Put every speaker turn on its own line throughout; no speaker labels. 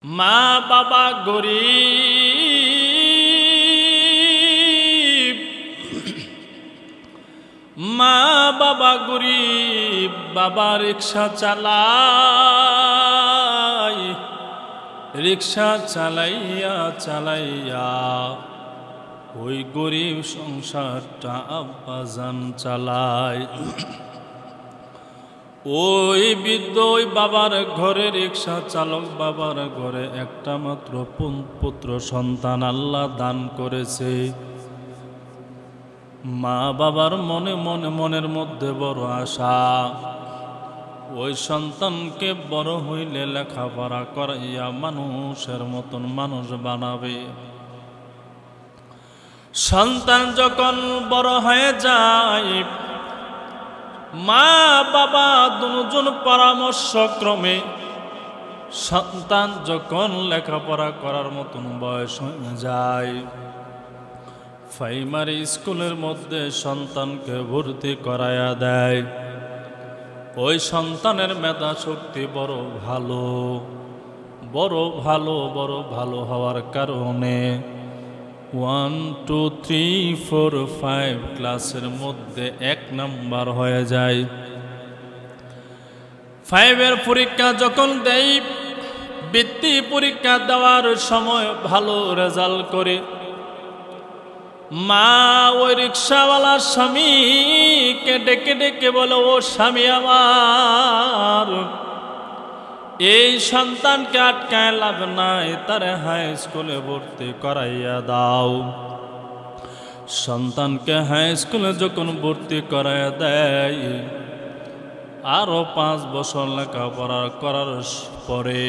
মা বাবা গরিব, মা বাবা গরিব, বাবা রিক্সা চালায়, রিক্সা চালাইয়া চালাইয়া ওই গরিব সংসারটা আব্বাজান চালায়। ওই বৃদ্ধ ওই বাবার ঘরে, রিক্সা চালক বাবার ঘরে একটা মাত্র পুত্র সন্তান আল্লাহ দান করেছে। মা বাবার মনে মনে মনের মধ্যে বড় আশা, ওই সন্তানকে বড় হইলে লেখাপড়া করাইয়া মানুষের মতন মানুষ বানাবে। সন্তান যখন বড় হয়ে যায়, মা বাবা দুজন পরামর্শক্রমে সন্তান যখন লেখাপড়া করার মতন বয়স হয়ে যায়, প্রাইমারি স্কুলের মধ্যে সন্তানকে ভর্তি করাইয়া দেয়। ওই সন্তানের মেধা শক্তি বড় ভালো, বড় ভালো, বড় ভালো হওয়ার কারণে 1, 2, 3, 4, 5 ক্লাসের মধ্যে 1 নাম্বার হয়ে যায়। 5 পরীক্ষা যখন দেয়, বৃত্তি পরীক্ষা দেওয়ার সময় ভালো রেজাল্ট করে, মা ওই রিক্সাওয়ালার স্বামীকে ডেকে ডেকে বলে, ও স্বামী আমার, এই সন্তানকে আটকায় লাভ নাই, তারে হাই স্কুলে ভর্তি করাইয়া দাও। সন্তানকে হাই স্কুলে যখন ভর্তি করাইয়া দেয়, আরো 5 বছর লেখাপড়া করার পরে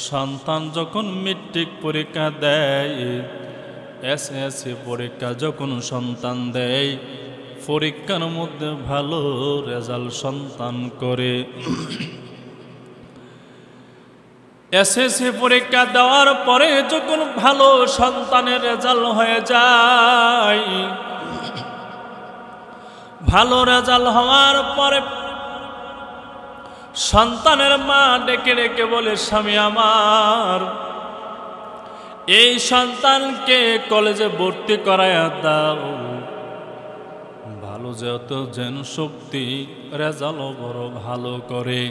সন্তান যখন মেট্রিক পরীক্ষা দেয়, এসএসসি পরীক্ষা যখন সন্তান দেয়, পরীক্ষার মধ্যে ভালো রেজাল্ট সন্তান করে। এসএসসি পরীক্ষা দেওয়ার পরে যখন ভালো সন্তানের রেজাল্ট হয়ে যায়, ভালো রেজাল্ট হওয়ার পরে সন্তানের মা ডেকে ডেকে বলে, স্বামী আমার, এই সন্তানকে কলেজে ভর্তি করাইয়া দাও, ভালো যেহেতু যেন শক্তি রেজাল্ট বড় ভালো করে,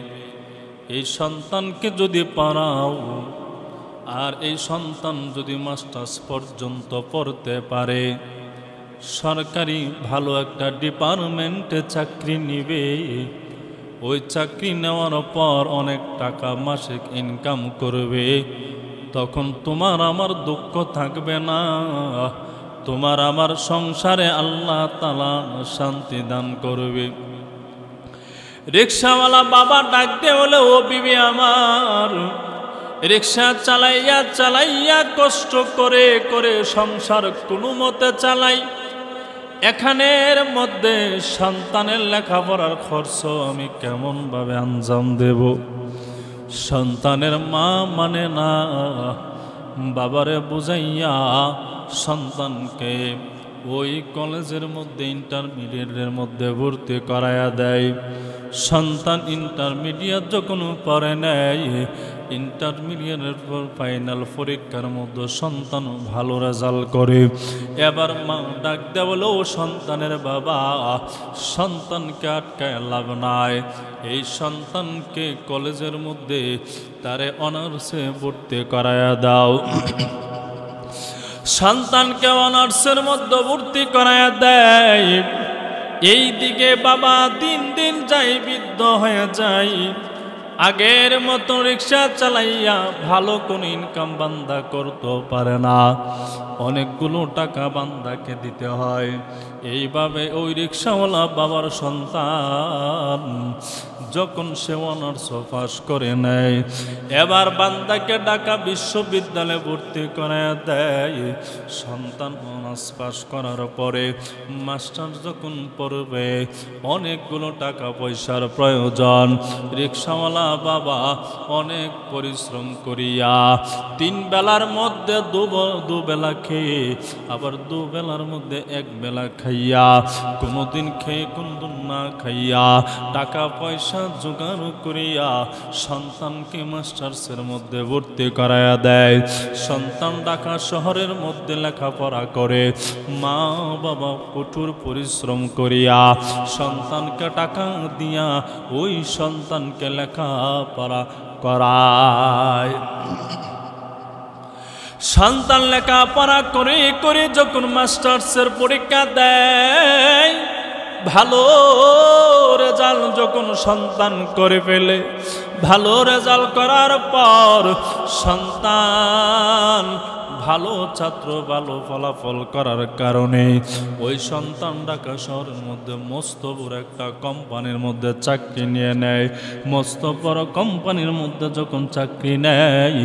এই সন্তানকে যদি পড়াও, আর এই সন্তান যদি মাস্টার্স পর্যন্ত পড়তে পারে, সরকারি ভালো একটা ডিপার্টমেন্টে চাকরি নিবে, ওই চাকরি নেওয়ার পর অনেক টাকা মাসিক ইনকাম করবে, তখন তোমার আমার দুঃখ থাকবে না, তোমার আমার সংসারে আল্লাহ তাআলা শান্তি দান করবে। রিক্সাওয়ালা বাবা ডাক দিয়ে বলে, ও বিবি আমার, রিক্সা চালাইয়া চালাইয়া কষ্ট করে করে সংসার কোনো মতে চালাই, এখানের মধ্যে সন্তানের লেখাপড়ার খরচ আমি কেমন ভাবে আঞ্জাম দেব? সন্তানের মা মানে না, বাবারে বুঝাইয়া সন্তানকে ওই কলেজের মধ্যে ইন্টারমিডিয়েটের মধ্যে ভর্তি করাইয়া দেয়। সন্তান ইন্টারমিডিয়েট যখন পড়ে নেয়, ইন্টারমিডিয়েটের পর ফাইনাল পরীক্ষার মধ্যে সন্তান ভালো রেজাল্ট করে। এবার মা ডাক দেয়া বলে, ও সন্তানের বাবা, সন্তানকে আটকায় লাভ নাই, এই সন্তানকে কলেজের মধ্যে তারে অনার্সে ভর্তি করাইয়া দাও। সন্তানকে অনার্সের মধ্যে ভর্তি করাইয়া দেয়। এই দিকে বাবা দিন দিন যাই বৃদ্ধ হয়ে যায়, আগের মতো রিক্সা চালাইয়া ভালো কোন ইনকাম বান্দা করতে পারে না, অনেকগুলো টাকা বান্দাকে দিতে হয়। এইভাবে ওই রিক্সাওয়ালা বাবার সন্তান যখন সে অনার্স পাস করে নেয়, এবার বান্দাকে ঢাকা বিশ্ববিদ্যালয়ে ভর্তি করে দেয়। সন্তান অনার্স পাস করার পরে মাস্টার যখন পড়বে, অনেকগুলো টাকা পয়সার প্রয়োজন। রিক্সাওয়ালা বাবা অনেক পরিশ্রম করিয়া 3 বেলার মধ্যে 2 বেলা খেয়ে আবার দুবেলার মধ্যে এক বেলা খাইয়া, কোনোদিন খেয়ে কোনদিন না খাইয়া টাকা পয়সা জোগাড় করিয়া সন্তানকে মাস্টার্সের মধ্যে ভর্তি করাইয়া দেয়। সন্তান ঢাকা শহরের মধ্যে লেখাপড়া করে, মা বাবা কঠোর পরিশ্রম করিয়া সন্তানকে টাকা দিয়া ওই সন্তানকে লেখাপড়া করায়। সন্তান লেখাপড়া করে করে যখন মাস্টার্সের পরীক্ষা দেয়, ভালো রেজাল্ট যখন সন্তান করে ফেলে, ভালো রেজাল্ট করার পর সন্তান ভালো ছাত্র, ভালো ফলাফল করার কারণে ওই সন্তান ঢাকা শহরের মধ্যে মস্ত বড় একটা কোম্পানির মধ্যে চাকরি নিয়ে নেয়। মস্ত বড় কোম্পানির মধ্যে যখন চাকরি নেয়,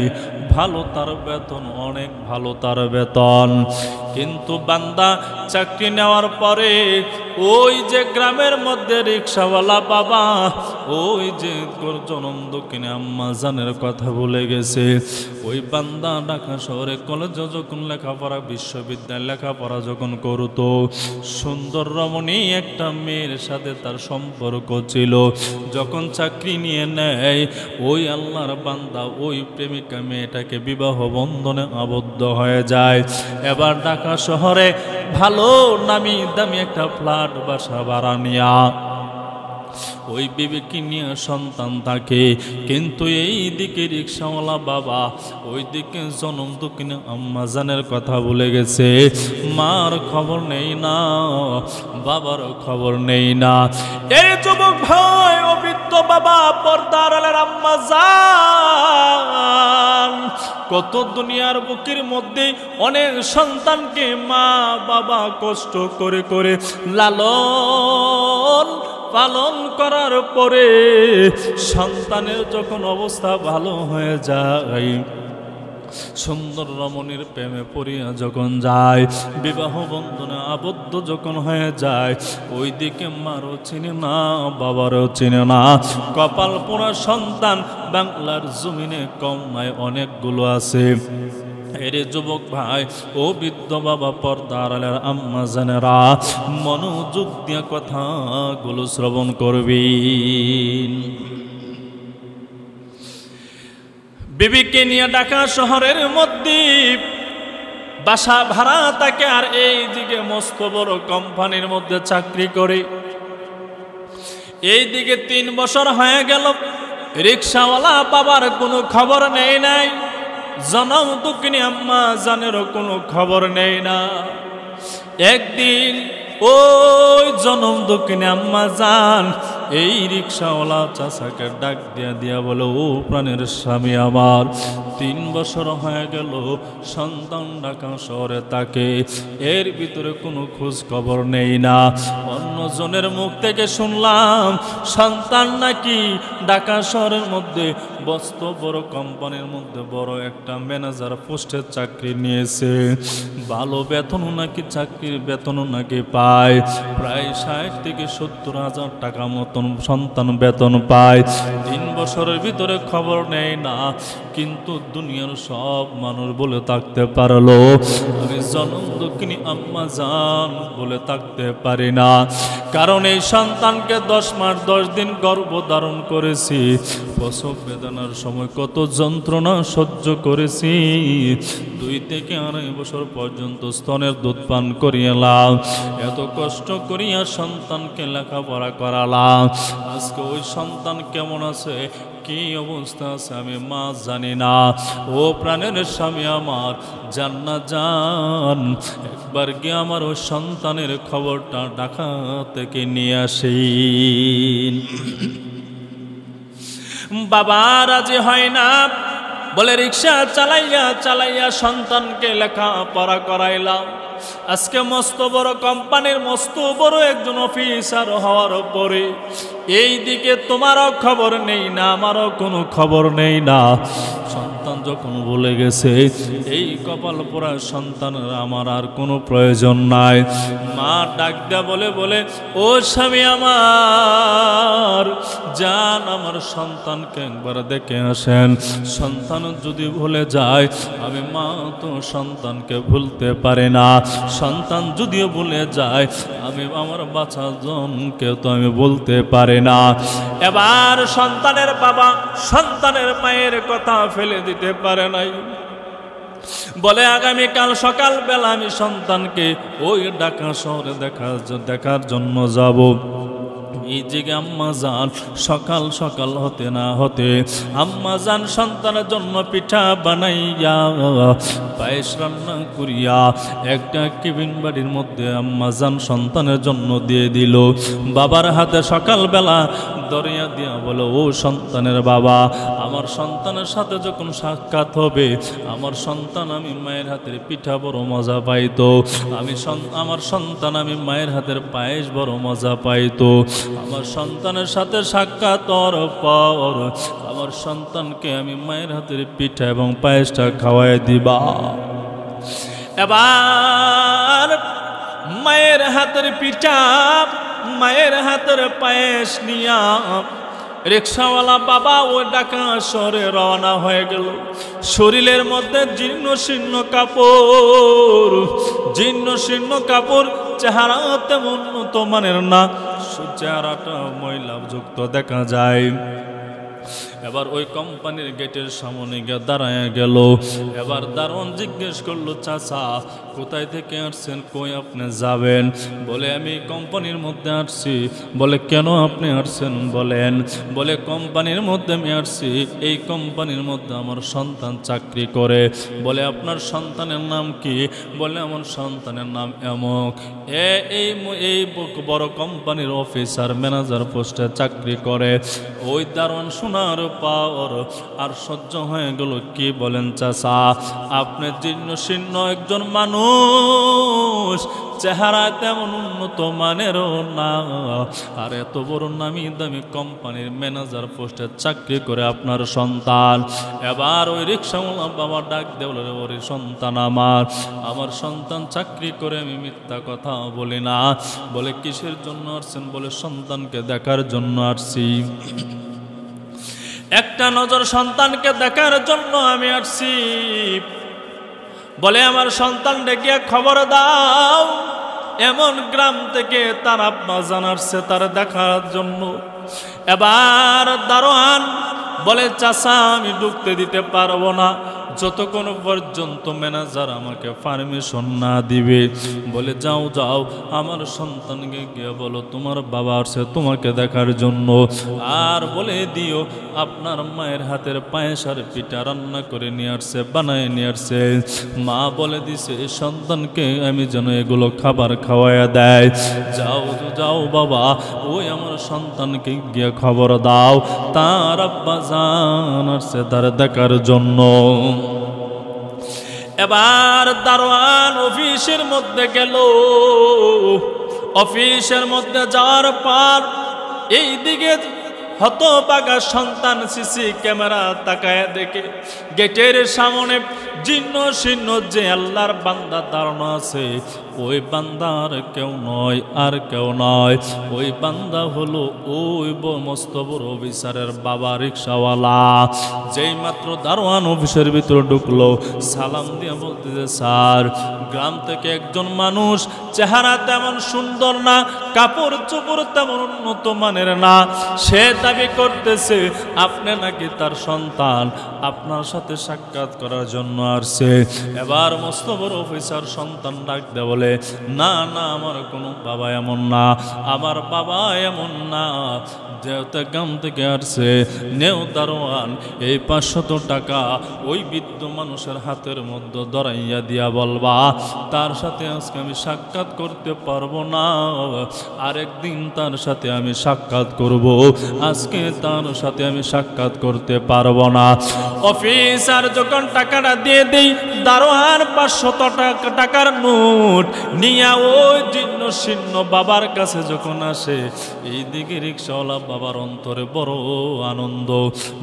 ভালো তার বেতন, অনেক ভালো তার বেতন। কিন্তু বান্দা চাকরি নেওয়ার পরে ওই যে গ্রামের মধ্যে রিক্সাওয়ালা বাবা, ওই যে জনম দক্ষিণে আম্মা জানের কথা ভুলে গেছে। ওই বান্দা ঢাকা শহরে কলেজে যখন লেখাপড়া, বিশ্ববিদ্যালয় লেখাপড়া যখন করতো, সুন্দর রমণী একটা মেয়ের সাথে তার সম্পর্ক ছিল। যখন চাকরি নিয়ে নেয়, ওই আল্লাহর বান্দা ওই প্রেমিকা মেয়েটাকে বিবাহ বন্ধনে আবদ্ধ হয়ে যায়। এবার ঢাকা শহরে ভালো নামি দামি একটা ফ্ল্যাট বাসা ভাড়া নিয়া ওই বিবেকে নিয়ে সন্তান থাকে। কিন্তু এই দিকে রিক্সাওয়ালা বাবা, ওই দিকে জনম দক্ষিণে আম্মা জানের কথা ভুলে গেছে। মার খবর নেই না, বাবার খবর নেই না। এই যুবক ভাই, ও বৃদ্ধ বাবা, পর্দার আলের আম্মা জান, কত দুনিয়ার বুকের মধ্যে অনেক সন্তানকে মা বাবা কষ্ট করে করে লালন পালন করার পরে সন্তানের যখন অবস্থা ভালো হয়ে যায়, সুন্দর রমণীর প্রেমে পড়িয়া যখন যায়, বিবাহ বন্ধনে আবদ্ধ যখন হয়ে যায়, ওই দিকে মারও চিনে না, বাবারও চিনে না। কপাল পোড়া সন্তান বাংলার জমিনে কম নয়, অনেকগুলো আছে। এরে যুবক ভাই, ও বৃদ্ধ বাবা, পর্দার আলের আম্মা জানেরা, মনোযোগ দিয়া কথাগুলো শ্রবণ করবি। বিবিকে নিয়ে ঢাকা শহরের মধ্যে বাসা ভাড়া থাকে, আর এই দিকে মস্ত বড় কোম্পানির মধ্যে চাকরি করে। এই দিকে 3 বছর হয়ে গেল, রিক্সাওয়ালা বাবার কোনো খবর নেই নাই, জনম দক্ষিণী আম্মা জানেরও কোনো খবর নেই না। একদিন ওই জনম দক্ষিণী আম্মা জান এই রিক্সাওয়ালা চাচাকে ডাক দিয়া দিয়া বলে, ও প্রাণের স্বামী আমার, 3 বছর হয়ে গেল সন্তান ঢাকা শহরে থাকে, এর ভিতরে কোনো খোঁজ খবর নেই না। অন্যজনের মুখ থেকে শুনলাম সন্তান নাকি ঢাকা শহরের মধ্যে বস্ত বড় কোম্পানির মধ্যে বড় একটা ম্যানেজার পোস্টের চাকরি নিয়েছে। ভালো বেতনও নাকি, চাকরির বেতনও নাকি পায়, প্রায় 60 থেকে 70 হাজার টাকা মতন সন্তান বেতন পায়। 3 বছরের ভিতরে খবর নেই না। কিন্তু দুনিয়ার সব মানুষ বলে থাকতে পারলো, আমি জনম দক্ষিণী আম্মা জান বলে থাকতে পারি না। কারণ এই সন্তানকে 10 মাস 10 দিন গর্ভধারণ করেছি, প্রসব বেদনার সময় কত যন্ত্রণা সহ্য করেছি, 2 থেকে 2.5 বছর পর্যন্ত স্তনের দুধ পান করিয়ালাম, এত কষ্ট করিয়া সন্তানকে লেখাপড়া করালাম। আজকে ওই সন্তান কেমন আছে, কি অবস্থা আছে আমি মা জানি না। ও প্রাণের স্বামী আমার, জান্নাত জান, একবার গিয়ে আমার ওই সন্তানের খবরটা ঢাকা থেকে নিয়ে আসি। বাবা রাজি হয় না, বলে রিক্সা চালাইয়া চালাইয়া সন্তানকে লেখাপড়া করাইলাম। আজকে মস্ত বড় কোম্পানির মস্ত বড় একজন অফিসার হওয়ার পরে এই দিকে তোমারও খবর নেই না, আমারও কোনো খবর নেই না। সন্তান যখন বলে গেছে এই কপাল পোড়া সন্তানের আমার আর কোনো প্রয়োজন নাই। মা ডাক দেয়া বলে ও স্বামী আমার, যান আমার সন্তানকে একবার দেখে আসেন। সন্তান যদি ভুলে যায়, আমি মা তো সন্তানকে ভুলতে পারে না। সন্তান যদিও ভুলে যায়, আমি আমার বাচ্চা জনকে তো আমি বলতে পারি না। এবার সন্তানের বাবা সন্তানের মায়ের কথা ফেলে দিতে পারে নাই, বলে আগামীকাল সকালবেলা আমি সন্তানকে ওই ঢাকা শহরে দেখার জন্য যাব। এই দিকে আম্মা জান সকাল সকাল হতে না হতে আম্মা জান সন্তানের জন্য পিঠা বানাইয়া পায়েস রান্না করিয়া একটা কেবিন বাড়ির মধ্যে আম্মা জান সন্তানের জন্য দিয়ে দিল। বাবার হাতে সকালবেলা দরিয়া দিয়া বলো, ও সন্তানের বাবা, আমার সন্তানের সাথে যখন সাক্ষাৎ হবে, আমার সন্তান আমি মায়ের হাতের পিঠা বড় মজা পাইতো, আমার সন্তান আমি মায়ের হাতের পায়েস বড় মজা পাইতো। আমার সন্তানের সাথে সাক্ষাৎ হওয়ার পর আমার সন্তানকে আমি মায়ের হাতের পিঠা এবং পায়েসটা খাওয়াই দিবা। এবার মায়ের হাতের পিঠা মায়ের হাতের পায়েস নিয়া রিক্সাওয়ালা বাবা ওই ঢাকা শহরে রওনা হয়ে গেল। শরীরের মধ্যে জীর্ণ শীর্ণ কাপড়, চেহারা তেমন উন্নত মানের না, চেহারাটা ময়লাযুক্ত দেখা যায়। এবার ওই কোম্পানির গেটের সামনে গিয়ে দাঁড়ায় গেল। এবার দারোয়ান জিজ্ঞেস করলো, চাচা কোথায় থেকে আসছেন, কই আপনি যাবেন? বলে আমি কোম্পানির মধ্যে আসছি। বলে কেন আপনি আসছেন বলেন? বলে কোম্পানির মধ্যে আমি আসছি, এই কোম্পানির মধ্যে আমার সন্তান চাকরি করে। বলে আপনার সন্তানের নাম কি? বলে আমার সন্তানের নাম এমক, এই বড় কোম্পানির অফিসার ম্যানেজার পোস্টে চাকরি করে। ওই দারোয়ান শোনার পর আর সহ্য হয়ে গেল। কি বলেন চাচা, আপনি জীর্ণ শীর্ণ একজন মানুষ, চেহারা তেমন উন্নত মানেরও না, আর এত বড় নামি দামি কোম্পানির ম্যানেজার পোস্টে চাকরি করে আপনার সন্তান। এবার ওই রিক্সাওয়ালা বাবা ডাক দেওয়ার, ওরে সন্তান আমার সন্তান চাকরি করে, আমি মিথ্যা কথা বলি না। বলে কিসের জন্য আসছেন? বলে সন্তানকে দেখার জন্য আসছি। একটা নজর সন্তানকে দেখার জন্য আমি আসছি। বলে আমার সন্তান ডেকে খবর দাও, এমন গ্রাম থেকে তার আব্বা জানাচ্ছে তার দেখার জন্য। এবার দারোয়ান বলে, চাচা আমি ঢুকতে দিতে পারবো না যতক্ষণ পর্যন্ত ম্যানেজার আমাকে পারমিশন না দিবে। বলে যাও আমার সন্তানকে গিয়ে বলো তোমার বাবা আসছে তোমাকে দেখার জন্য, আর বলে দিও আপনার মায়ের হাতের পায়েস আর পিঠা রান্না করে নিয়ে আসছে, বানায় নিয়ে আসছে। মা বলে দিছে সন্তানকে আমি যেন এগুলো খাবার খাওয়াইয়া দেয়। যাও বাবা, ওই আমার সন্তানকে গিয়ে খবর দাও তার আব্বা জান আসছে তার দেখার জন্য। এবার দারোয়ান অফিসের মধ্যে গেল। অফিসের মধ্যে যাওয়ার পর এই দিকে হতভাগা সন্তান সিসি ক্যামেরা তাকায় দেখে গেটের সামনে জীর্ণ শীর্ণ যে আল্লাহর বান্দা দাঁড়ানো আছে, ওই বান্দার কেউ নয় আর কেউ নয়, ওই বান্দা হলো ওই মস্ত বড় অফিসারের বাবা রিক্সাওয়ালা। যেই মাত্র দারোয়ান অফিসের ভিতরে ঢুকলো, সালাম দিয়ে বলতেছে, স্যার গ্রাম থেকে একজন মানুষ, চেহারা তেমন সুন্দর না, কাপড় চোপড় তেমন উন্নত মানের না, সে দাবি করতেছে আপনি নাকি তার সন্তান, আপনার সাথে সাক্ষাৎ করার জন্য আসছে। এবার মস্ত বড় অফিসার সন্তান ডাক দেয়, বলে না আমার কোনো বাবা এমন না, আমার বাবা এমন না, যেহেতু গ্রাম থেকে আসছে নেও দারোয়ান এই 500 টাকা ওই বৃদ্ধ মানুষের হাতের মধ্যে ধরাইয়া দিয়া বলবা তার সাথে আজকে আমি সাক্ষাৎ করতে পারবো না, আরেকদিন তার সাথে আমি সাক্ষাৎ করব, আজকে তার সাথে আমি সাক্ষাৎ করতে পারবো না। অফিসার যখন টাকাটা দিয়ে দেই, দারোয়ান 500 টাকার নোট নিয়ে ওই জীর্ণ শীর্ণ বাবার কাছে যখন আসে, এই দিকে রিক্সাওয়ালা বাবার অন্তরে বড় আনন্দ।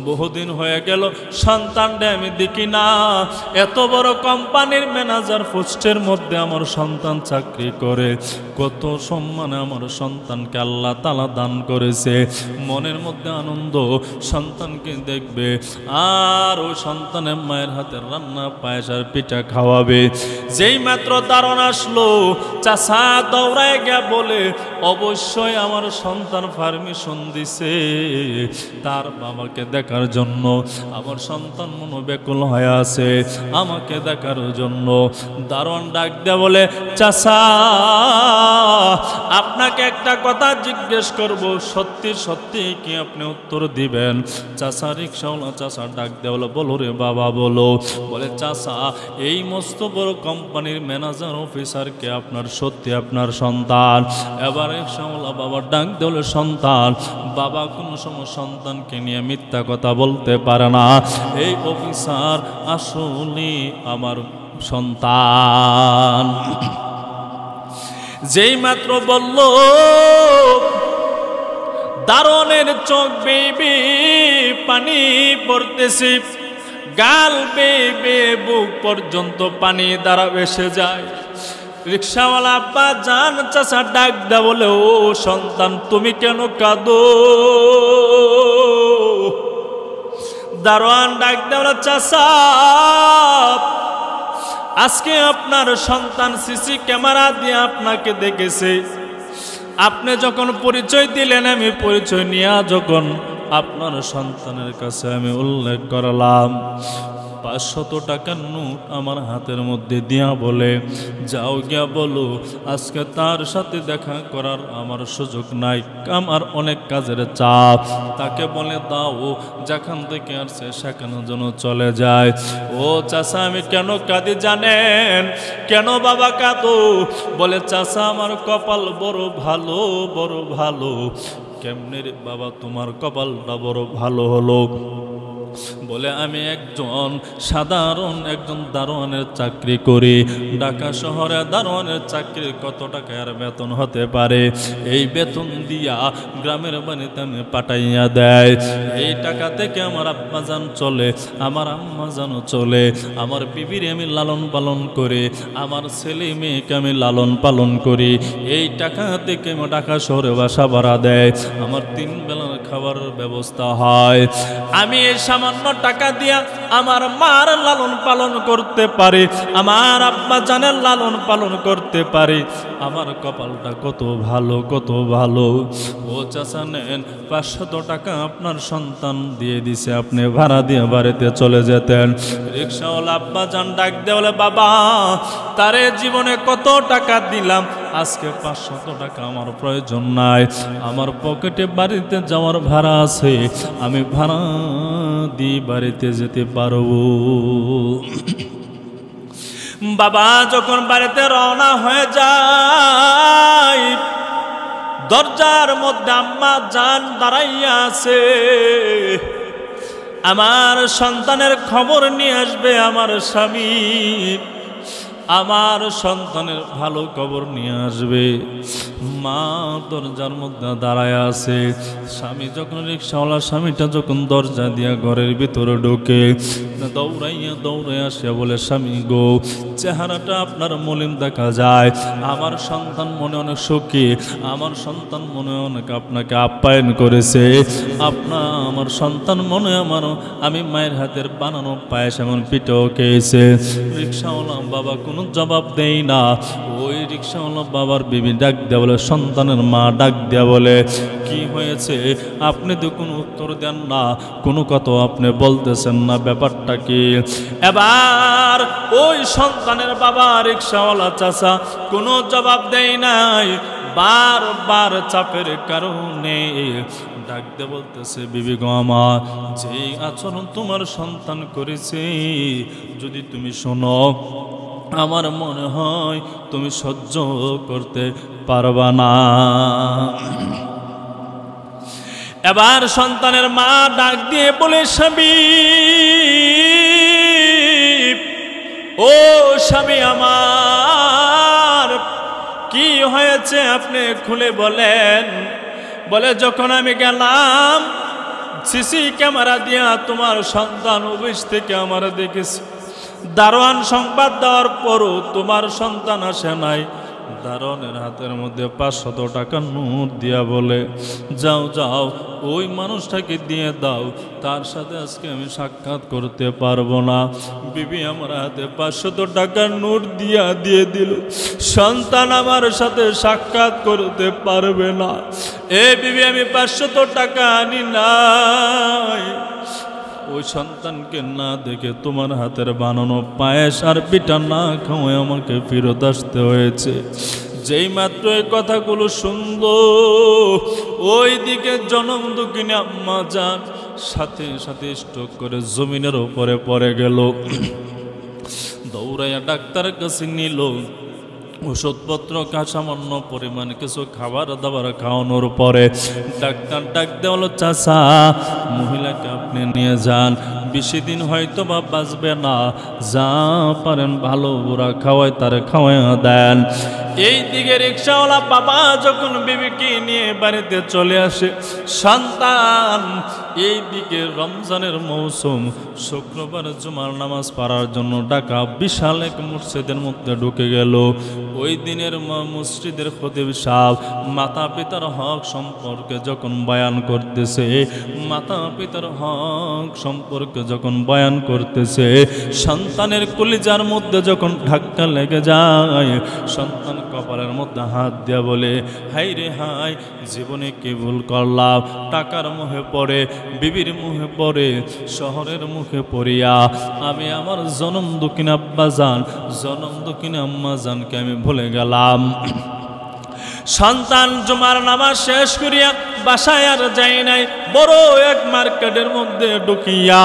বহুদিন হয়ে গেল সন্তানটা আমি দেখি না, এত বড় কোম্পানির ম্যানেজার পোস্টের মধ্যে আমার সন্তান চাকরি করে, কত সম্মানে আমার সন্তানকে আল্লাহ তাআলা দান করেছে। মনের মধ্যে আনন্দ, সন্তানকে দেখবে আর ওই সন্তানের মায়ের হাতের রান্না পায়েসার পিঠা খাওয়াবে। যেই মাত্র দারোয়ান আসলো, চাচা দৌড়ায় গিয়া বলে, অবশ্যই আমার সন্তান পারমিশন দিছে তার বাবাকে দেখার জন্য। আমার সন্তান মনোব্যাকুল হয়ে আছে আমাকে দেখার জন্য। দারোয়ান ডাক দেয়া বলে, চাচা আপনাকে একটা কথা জিজ্ঞেস করব, সত্যি সত্যি কি আপনি উত্তর দিবেন? চাচা রিক্সাওয়ালা চাচা ডাক দেয়া বলে, বলো রে বাবা বলো। বলে, চাচা এই মস্ত বড় কোম্পানির ম্যানেজার অফিসারকে আপনার সত্যি আপনার সন্তান? এবার রিক্সাওয়ালা বাবা ডাক দেয়া বলে, সন্তান? বাবা কোনো সময় সন্তানকে নিয়ে মিথ্যা কথা বলতে পারে না, এই অফিসার আসলে আমার সন্তান। যেই মাত্র বলল, দারোয়ানের চোখ বেয়ে পানি পড়তেছে, গাল বেয়ে বুক পর্যন্ত পানি দ্বারা ভেসে যায়। রিক্সাওয়ালা আব্বা জান চাচা ডাক দা বলে, ও সন্তান তুমি কেন কাঁদো? দারোয়ান ডাক দা বলে, চাচা আজকে আপনার সন্তান সিসি ক্যামেরা দিয়ে আপনাকে দেখেছে। আপনি যখন পরিচয় দিলেন, আমি পরিচয় নিয়ে যখন আপনার সন্তানের কাছে আমি উল্লেখ করলাম, 500 টাকার নোট আমার হাতের মধ্যে দিয়া বলে, যাও গিয়া বলো আজকে তার সাথে দেখা করার আমার সুযোগ নাই, আমার অনেক কাজের চাপ। তাকে বলে দাও যেখান থেকে আসছে সেখানে যেন চলে যায়। ও চাচা আমি কেন কাঁদি জানেন? কেন বাবা কাঁদো? বলে, চাচা আমার কপাল বড় ভালো, বড় ভালো। কেমনে রে বাবা তোমার কপালটা বড় ভালো হলো? বলে, আমি একজন সাধারণ একজন দারোয়ানের চাকরি করি। ঢাকা শহরে দারোয়ানের চাকরি কত টাকার বেতন হতে পারে? এই বেতন দিয়া গ্রামের বাড়িতে আমি পাঠাইয়া দেয়। এই টাকা থেকে আমার আব্বাজান চলে, আমার আম্মাজানও চলে, আমার বিবির আমি লালন পালন করে, আমার ছেলে মেয়েকে আমি লালন পালন করি। এই টাকা থেকে আমার ঢাকা শহরে বাসা ভাড়া দেয়, আমার 3 বেলার খাবারের ব্যবস্থা হয়। আমি এই সামান্য টাকা দিয়া আমার মার লালন পালন করতে পারি, আমার আব্বা জানের লালন পালন করতে পারি। আমার কপালটা কত ভালো, কত ভালো। ও চাচা নেন 500 টাকা আপনার সন্তান দিয়ে দিছে, আপনি ভাড়া দিয়ে বাড়িতে চলে যেতেন। রিক্সাওয়ালা আব্বা জান ডাক দেয়া বলে, বাবা তারে জীবনে কত টাকা দিলাম, আজকে 500 টাকা আমার প্রয়োজন নাই, আমার পকেটে বাড়িতে যাওয়ার ভাড়া আছে, আমি ভাড়া দিয়ে বাড়িতে যেতে পারবো। বাবা যখন বাড়িতে রওনা হয়ে যায়, দরজার মধ্যে আম্মা জান দাঁড়াইয়া আছে, আমার সন্তানের খবর নিয়ে আসবে আমার স্বামী, আমার সন্তানের ভালো খবর নিয়ে আসবে। মা দরজার মধ্যে দাঁড়ায় আছে। স্বামী যখন রিক্সাওয়ালা স্বামীটা যখন দরজা দিয়া ঘরের ভিতরে ঢোকে, দৌড়াইয়া দৌড়াইয়া আসে বলে, স্বামী গো চেহারাটা আপনার মলিন দেখা যায়, আমার সন্তান মনে অনেক সুখী, আমার সন্তান মনে অনেক আপনাকে আপ্যায়ন করেছে, আমার সন্তান মনে আমি মায়ের হাতের বানানো পায়েস এমন পিঠেও খেয়েছে। রিক্সাওয়ালা বাবা কোনো জবাব দেয় না। ওই রিক্সাওয়ালা বাবার বিবি ডাক দেয়া বলে, সন্তানের মা ডাক দেয়া বলে, কি হয়েছে? আপনি তো কোনো উত্তর দেন না, কোনো কথা আপনি বলতেছেন না, ব্যাপারটা কি? এবার ওই সন্তানের বাবা রিক্সাওয়ালা চাচা কোনো জবাব দেয় নাই, বারবার চাপের কারণে ডাক দিয়ে বলতেছে, বিবি গো আমার, যে আচরণ তোমার সন্তান করেছে যদি তুমি শোনো, আমার মনে হয় তুমি সহ্য করতে পারবা না। এবার সন্তানের মা ডাক দিয়ে বলে, স্বামী ও স্বামী আমার, কি হয়েছে আপনি খুলে বলেন। বলে যখন আমি গেলাম সিসি ক্যামেরা দিয়া তোমার সন্তান অফিস থেকে আমার দেখেছি, দারোয়ান সংবাদ দেওয়ার পরও তোমার সন্তান আসে নাই। দারোয়ানের হাতের মধ্যে 500 টাকার নোট দিয়া বলে, যাও যাও ওই মানুষটাকে দিয়ে দাও, তার সাথে আজকে আমি সাক্ষাৎ করতে পারবো না। বিবি আমার হাতে 500 টাকার নোট দিয়ে দিল, সন্তান আমার সাথে সাক্ষাৎ করতে পারবে না। এ বিবি আমি 500 টাকা আনি নাই, ওই সন্তানকে না দেখে তোমার হাতের বানানো পায়েস আর পিঠা না খাওয়ায় আমাকে ফেরত আসতে হয়েছে। যেই মাত্র এই কথাগুলো শুনলো, ওই দিকে জনম দুঃখিনী আম্মা যান সাথে সাথে স্ট্রোক করে জমিনের উপরে পড়ে গেল। দৌড়াইয়া ডাক্তারের কাছে নিল, ওষুধপত্র সামান্য পরিমাণ কিছু খাবার দাবার খাওয়ানোর পরে ডাক্তার ডাক দেওয়া, চাচা মহিলাকে আপনি নিয়ে যান, বেশি দিন হয়তো বা বাঁচবে না, যা পারেন ভালো বুড়া খাওয়ায় তার খাওয়াইয়া দেন। এই দিকে রিক্সাওয়ালা বাবা যখন বিবিকে নিয়ে বাড়িতে চলে আসে, সন্তান এই দিকে রমজানের মৌসুম, শুক্রবার জুমার নামাজ পড়ার জন্য ঢাকা বিশাল এক মসজিদের মধ্যে ঢুকে গেল। ওই দিনের মসজিদের খতিব সাহেব মাতা পিতার হক সম্পর্কে যখন বয়ান করতেছে, মাতা পিতার হক সম্পর্কে যখন বয়ান করতেছে, সন্তানের কলিজার মধ্যে যখন ধাক্কা লেগে যায়, সন্তান কপালের মধ্যে হাত দিয়া বলে, হাই রে হাই, জীবনে কি ভুল করলাম। টাকার মুখে পড়ে, বিবির মুখে পড়ে, শহরের মুখে পড়িয়া আমি আমার জনম দুঃখিনী আব্বা জান, জনম দুঃখিনী আম্মা জানকে আমি ভুলে গেলাম। সন্তান জুমার নামাজ শেষ করিয়া বাসায় আর যাই নাই, বড় এক মার্কেটের মধ্যে ঢুকিয়া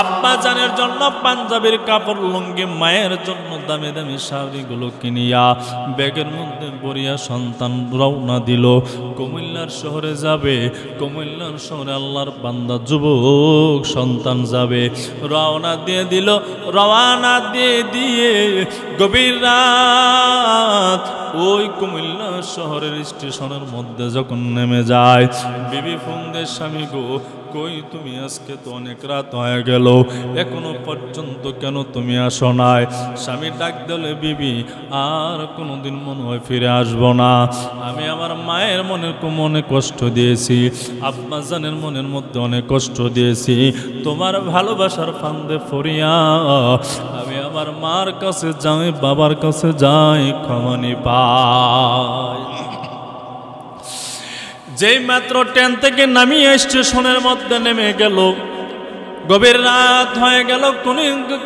আব্বা জানের জন্য পাঞ্জাবির কাপড় লুঙ্গি, মায়ের জন্য দামি দামি শাড়িগুলো কিনিয়া ব্যাগের মধ্যে ভরিয়া সন্তান রওনা দিল। কুমিল্লার শহরে যাবে, কুমিল্লার শহরে আল্লাহর বান্দা যুবক সন্তান যাবে। রওনা দিয়ে দিল, রওনা দিয়ে গভীর রাত ওই কুমিল্লা শহরের স্টেশনের মধ্যে যখন নেমে যায়, বিবি ফোন দে, স্বামী গো কই তুমি, আজকে তো অনেক রাত হয়ে গেল, এখনো পর্যন্ত কেন তুমি আসো নাই? স্বামী ডাক দিলে, বিবি আর কোনোদিন মনে হয় ফিরে আসবো না। আমি আমার মায়ের মনে কষ্ট দিয়েছি, আব্বা জানের মনের মধ্যে অনেক কষ্ট দিয়েছি, তোমার ভালোবাসার ফান্দে ফরিয়া আমি আমার মার কাছে যাই, বাবার কাছে যাই, ক্ষমানি পাই। যেই মাত্র ট্রেন থেকে নামিয়ে স্টেশনের মধ্যে নেমে গেল, গভীর রাত হয়ে গেল,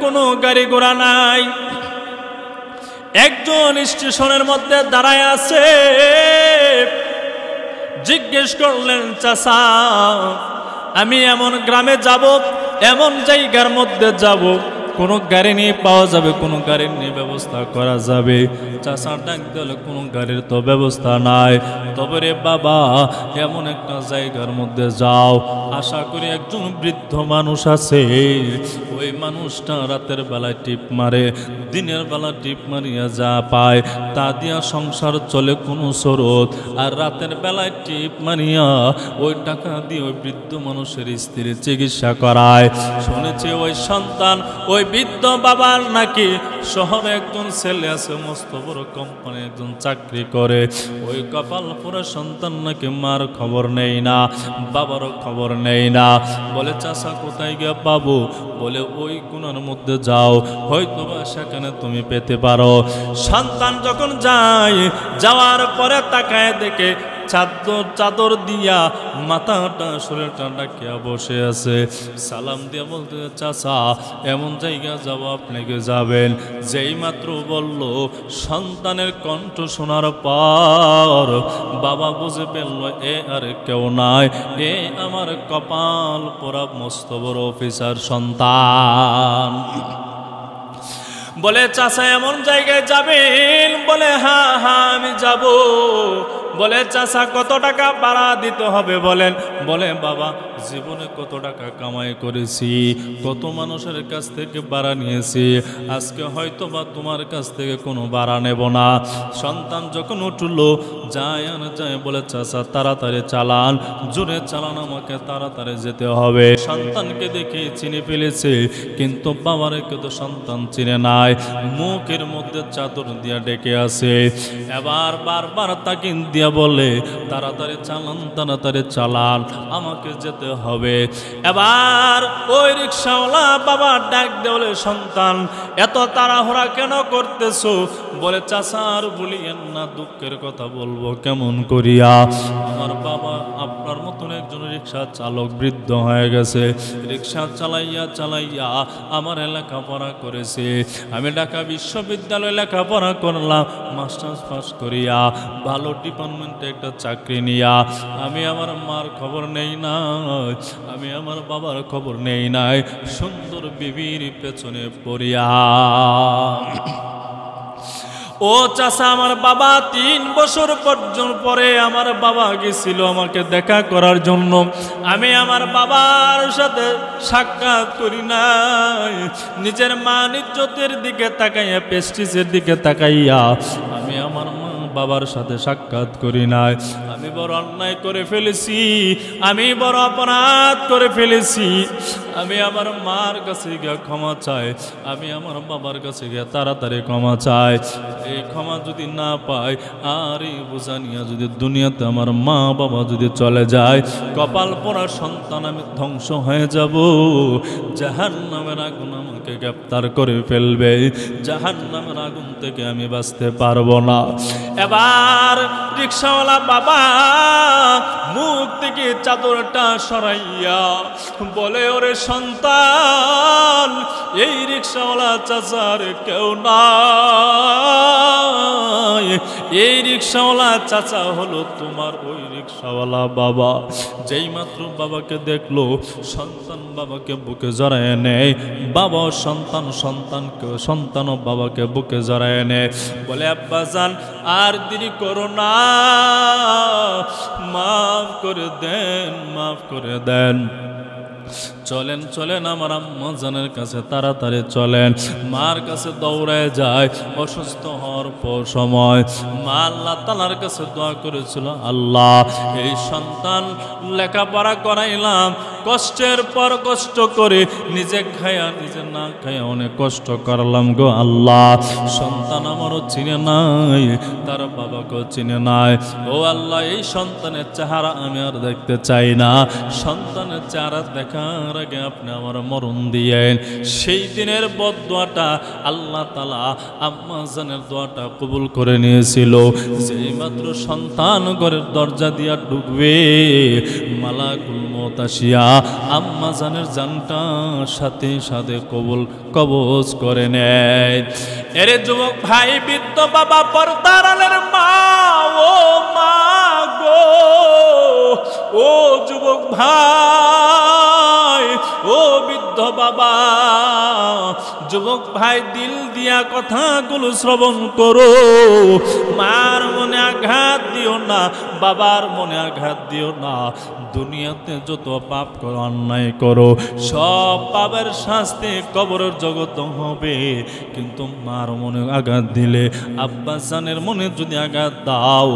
কোনো গাড়ি ঘোড়া নাই। একজন স্টেশনের মধ্যে দাঁড়ায় আছে, জিজ্ঞেস করলেন, চাচা আমি এমন গ্রামে যাব, এমন জায়গার মধ্যে যাব, কোনো গাড়ি নিয়ে পাওয়া যাবে, কোনো গাড়ির নিয়ে ব্যবস্থা করা যাবে? চাচা ডাক দিলে, কোনো গাড়ির তো ব্যবস্থা নাই, তবে রে বাবা এমন একটা জায়গার মধ্যে যাও, আশা করি একজন বৃদ্ধ মানুষ আছে, ওই মানুষটা রাতের বেলায় টিপ মারে, দিনের বেলা টিপ মারিয়া যা পায় তা দিয়া সংসার চলে কোনো স্রোত, আর রাতের বেলায় টিপ মারিয়া ওই টাকা দিয়ে ওই বৃদ্ধ মানুষের স্ত্রীর চিকিৎসা করায়। শুনেছি ওই সন্তান, ওই বৃদ্ধ বাবার নাকি শহরে একজন ছেলে আছে, মস্ত বড় কোম্পানি একজন চাকরি করে, ওই কপাল পুরো সন্তান নাকি মার খবর নেই না, বাবারও খবর নেই না। বলে চাচা কোথায় গিয়ে পাবো? বলে ওই কোনার মধ্যে যাও, হয়তো বা সেখানে তুমি পেতে পারো। সন্তান যখন যায়, যাওয়ার পরে তাকায় দেখে চাদর দিয়া মাথাটা শরীরটা ডাকিয়া বসে আছে। সালাম দিয়া বলতে, চাচা এমন জায়গা যাব, আপনাকে যাবেন? যেই মাত্র বলল, সন্তানের কণ্ঠ শোনার পর বাবা বুঝে ফেলল এ আর কেউ নাই, এ আমার কপাল পোড়া মস্ত বড় অফিসার সন্তান। বলে চাচা এমন জায়গায় যাবেন? বলে হ্যাঁ হ্যাঁ আমি যাব। বলে চাচা কত টাকা ভাড়া দিতে হবে বলেন। বলে বাবা জীবনে কত টাকা কামাই করেছি, কত মানুষের কাছ থেকে ভাড়া নিয়েছি, আজকে হয়তো বা তোমার কাছ থেকে কোনো ভাড়া নেব না। সন্তান যখন উঠল যায় আর যায়, বলে চাচা তাড়াতাড়ি চালান, জোরে চালান, আমাকে তাড়াতাড়ি যেতে হবে। সন্তানকে দেখে চিনে ফেলেছে, কিন্তু বাবারে কিন্তু সন্তান চিনে নাই, মুখের মধ্যে চাদর দিয়া ডেকে আছে। এবার বারবার তাকিন দিয়া বলে তাড়াতাড়ি চালান, তাড়াতাড়ি চালান, আমাকে যেতে হবে। এবার ওই রিক্সাওয়ালা বাবা ডাক দেওয়ালে, সন্তান এত তাড়াহুড়া কেন করতেছো? বলে চাচা আর বলিয়েন না, দুঃখের কথা বলবো কেমন করিয়া। আমার বাবা আপনার মতন একজন রিক্সা চালক বৃদ্ধ হয়ে গেছে, রিক্সা চালাইয়া চালাইয়া আমার লেখাপড়া করেছে। আমি ঢাকা বিশ্ববিদ্যালয়ে লেখাপড়া করলাম, মাস্টার্স পাস করিয়া ভালো ডিপার্টমেন্টে একটা চাকরি নিয়া আমি আমার মার খবর নেই নাই, আমি আমার বাবার খবর নেই নাই, সুন্দর বিবির পেছনে পড়িয়া। ও চাচা, আমার বাবা 3 বছর পর্যন্ত পরে আমার বাবা গেছিল আমাকে দেখা করার জন্য। আমি আমার বাবার সাথে সাক্ষাৎ করি নাই, নিজের মান ইজ্জতের দিকে তাকাইয়া, প্রেস্টিজের দিকে তাকাইয়া আমি আমার বাবার সাথে সাক্ষাৎ করি নাই। আমি বড় অন্যায় করে ফেলেছি, আমি বড় অপরাধ করে ফেলেছি। আমি আমার মার কাছে গিয়ে ক্ষমা চাই, আমি আমার বাবার কাছে গিয়ে তাড়াতাড়ি ক্ষমা চাই। এই ক্ষমা যদি না পাই, আর এই বোঝা নিয়ে যদি দুনিয়াতে আমার মা বাবা যদি চলে যায়, কপাল পোড়া সন্তান আমি ধ্বংস হয়ে যাব। জাহান্নামের আগুন আমাকে গ্রেফতার করে ফেলবে, জাহান্নামের আগুন থেকে আমি বাঁচতে পারবো না। এবার রিক্সাওয়ালা বাবা মুখ থেকে চাদরটা সরাইয়া বলে, ওরে সন্তান, এই রিক্সাওয়ালা চাচার কেউ নাই, এই রিক্সাওয়ালা চাচা হলো তোমার ওই রিক্সাওয়ালা বাবা। যেই মাত্র বাবাকে দেখলো, সন্তান বাবাকে বুকে জড়ায় নেয়, বাবা সন্তান, সন্তানকে সন্তানও বাবাকে বুকে জড়ায় নেয়। বলে আব্বা জান আর দেরি করো না, মাফ করে দেন, মাফ করে দেন। চলেন চলেন আমার আম্মা জানের কাছে তাড়াতাড়ি চলেন। মার কাছে দৌড়ায় যায়। অসুস্থ হওয়ার পর সময় মা আল্লাহ তাআলার কাছে দোয়া করেছিল, আল্লাহ এই সন্তান লেখাপড়া করাইলাম, কষ্টের পর কষ্ট করে, নিজে খায়া নিজে না খায়া অনেক কষ্ট করলাম গো আল্লাহ। সন্তান আমারও চিনে নাই, তার বাবাকেও চিনে নাই। ও আল্লাহ, এই সন্তানের চেহারা আমি আর দেখতে চাই না। সন্তানের চেহারা দেখার আগে আপনি আমার মরণ দিয়েন। সেই দিনের বদদোয়াটা আল্লাহ তাআলা আম্মা জানের দোয়াটা কবুল করে নিয়েছিল। যেই মাত্র সন্তান ঘরের দরজা দিয়া ঢুকবে, মালাকুল মউত আসিয়া আম্মা জানের জানটা সাথে সাথে কবজ করে নেয়। এরে যুবক ভাই, বৃদ্ধ বাবা, পর্দার আলের মা, ও মা গো, ও যুবক ভাই, ও বৃদ্ধ বাবা, যুবক ভাই, দিল দিয়া কথাগুলো শ্রবণ করো। মার মনে আঘাত দিও না, বাবার মনে আঘাত দিও না। দুনিয়াতে যত পাপ করো, অন্যায় করো, সব পাপের শাস্তি কবরের জগৎ হবে। কিন্তু মার মনে আঘাত দিলে, আব্বা জানের মনে যদি আঘাত দাও,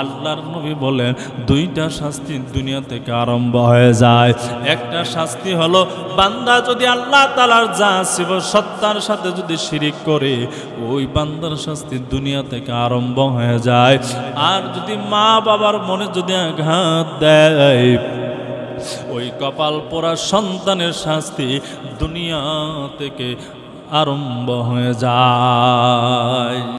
আল্লাহর নবী বলেন 2টা শাস্তি দুনিয়া থেকে আরম্ভ হয়ে যায়। একটা শাস্তি হলো, বান্দা যদি আল্লাহ তাআলার যা ছিল সত্তার সাথে যদি শিরিক করে, ওই বান্দার শাস্তি দুনিয়া থেকে আরম্ভ হয়ে যায়। আর যদি মা বাবার মনে যদি আঘাত দেয়, ওই কপাল পোড়া সন্তানের শাস্তি দুনিয়া থেকে আরম্ভ হয়ে যায়।